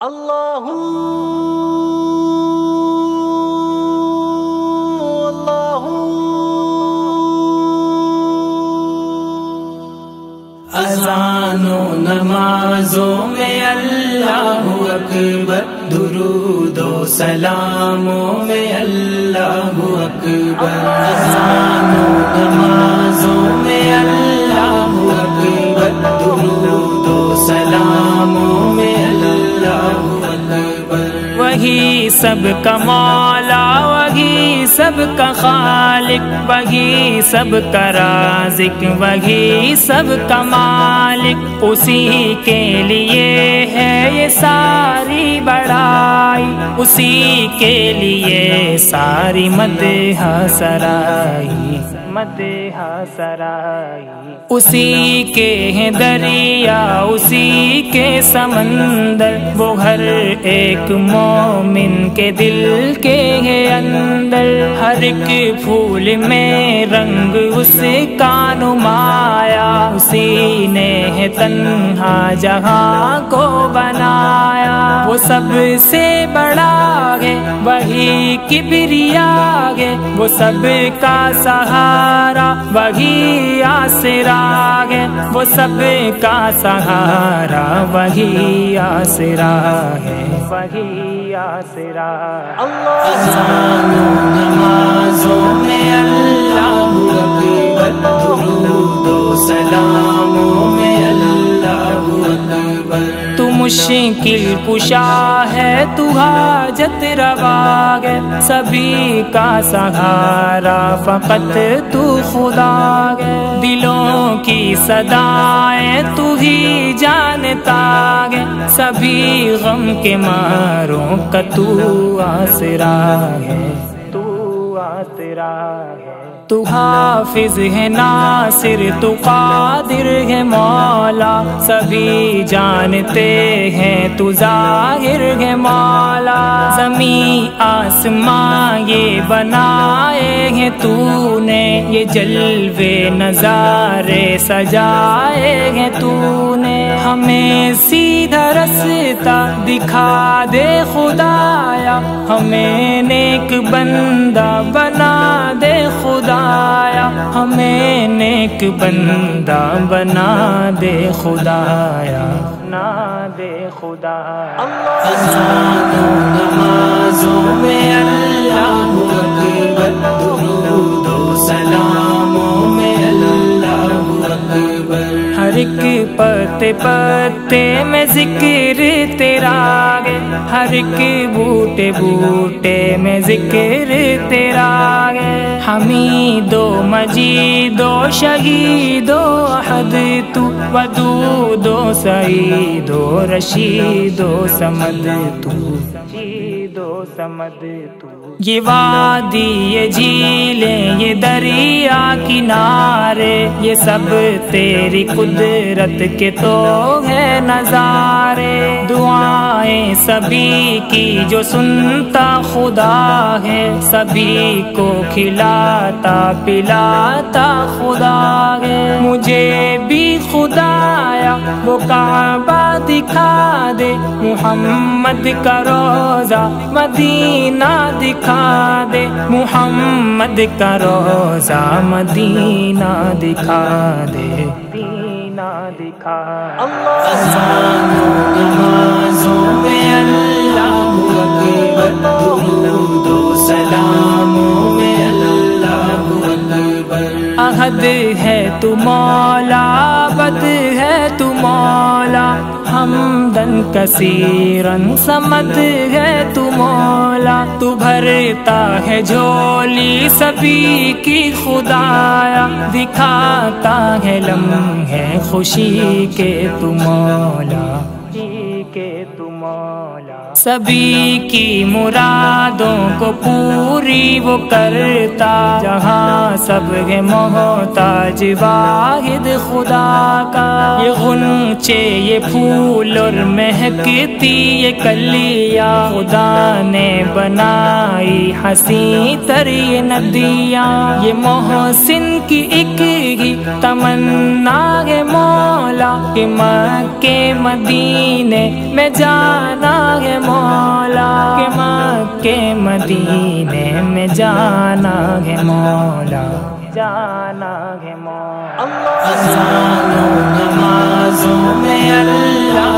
اللہ اللہ اذان و نمازوں میں اللہ اکبر، درود و سلاموں میں اللہ اکبر، اذان و نمازوں میں اللہ اکبر، درود و سلاموں میں اللہ اکبر۔ وہی سب کا مولا، وہی سب کا خالق، وہی سب کا رازق، وہی سب کا مالک، اسی کے لیے ہے یہ ساری بڑائی، اسی کے لیے ساری مدح سرائی، مدح سرائی۔ اسی کے ہیں دریا، اسی کے سمندر، وہ ہر ایک مومن کے دل کے ہے اندر، ہر ایک پھول میں رنگ اس کا نمایا، اسی نے ہے تنہا جہاں کو بنایا، وہ سب سے بڑا ہے وہی کبریا ہے، وہ سب کا سہارا وہی آسرا ہے، وہ سب کا سہارا وہی آسرا ہے، وہی آسرا۔ اذان و نمازوں میں اللہ اکبر، درود و سلاموں میں اللہ اکبر۔ تو مشکل کشا ہے، تو حاجت روا ہے، سبھی کا سہارا فقط تو خدا ہے، دلوں کی صدائیں تو ہی جانتا ہے، سبھی غم کے ماروں کا تو آسرا ہے، تو آسرا ہے۔ تو حافظ ہے ناصر، تو قادر ہے مولا، سبھی جانتے ہیں تو ظاہر ہے مولا، زمین آسمان یہ بنائے ہیں تو نے، یہ جلوے نظارے سجائے ہیں تو نے، ہمیں سیدھا رستہ دکھا دے خدایا، ہمیں نیک بندہ بنا دے خدایا، ہمیں نیک بندہ بنا دے خدایا، بنا دے خدایا۔ اذان و نمازوں میں اللہ اکبر، درود و سلاموں میں اللہ اکبر، ہر ایک پتے پتے میں ذکر تیرا ہے، ہر ایک بوٹے بوٹے میں ذکر تیرا ہے، حمید و مجید و شہید و احد تو، ودود و سعید و رشید و سمد تو، رشید و سمد تو۔ یہ وادی، یہ جھیلیں، یہ دریا کنارے، یہ سب تیری قدرت کے تو ہے نظارے، دعائیں سبھی کی جو سنتا خدا ہے، سبھی کو کھلاتا پلاتا خدا ہے، مجھے بھی خدایا وہ کعبہ دکھا دے، محمد کا روضہ مدینہ دکھا دے، محمد کا روضہ مدینہ دکھا دے، مدینہ دکھا دے۔ اذان و نمازوں میں اللہ اکبر، درود و سلاموں میں اللہ اکبر، احد ہے تو مولا، بد ہے تو مولا، حمدن کثیرن، سمد ہے تو مولا، تو بھرتا ہے جھولی سبھی کی خدایا، دکھاتا ہے لمحے خوشی کے تو مولا، خوشی کے تو مولا۔ سبھی کی مرادوں کو پوری وہ کرتا، جہاں سب ہے محتاج واحد خدا کا۔ یہ غنچے یہ پھول اور مہکتی یہ کلیاں، خدا نے بنائی حسین تر یہ ندیاں۔ یہ محسن کی ایک ہی تمنا ہے مولا، کہ مکے مدینے میں جانا ہے مولا، کہ مکے مدینے میں جانا ہے مولا، جانا ہے مولا۔ اذان و نمازوں میں اللہ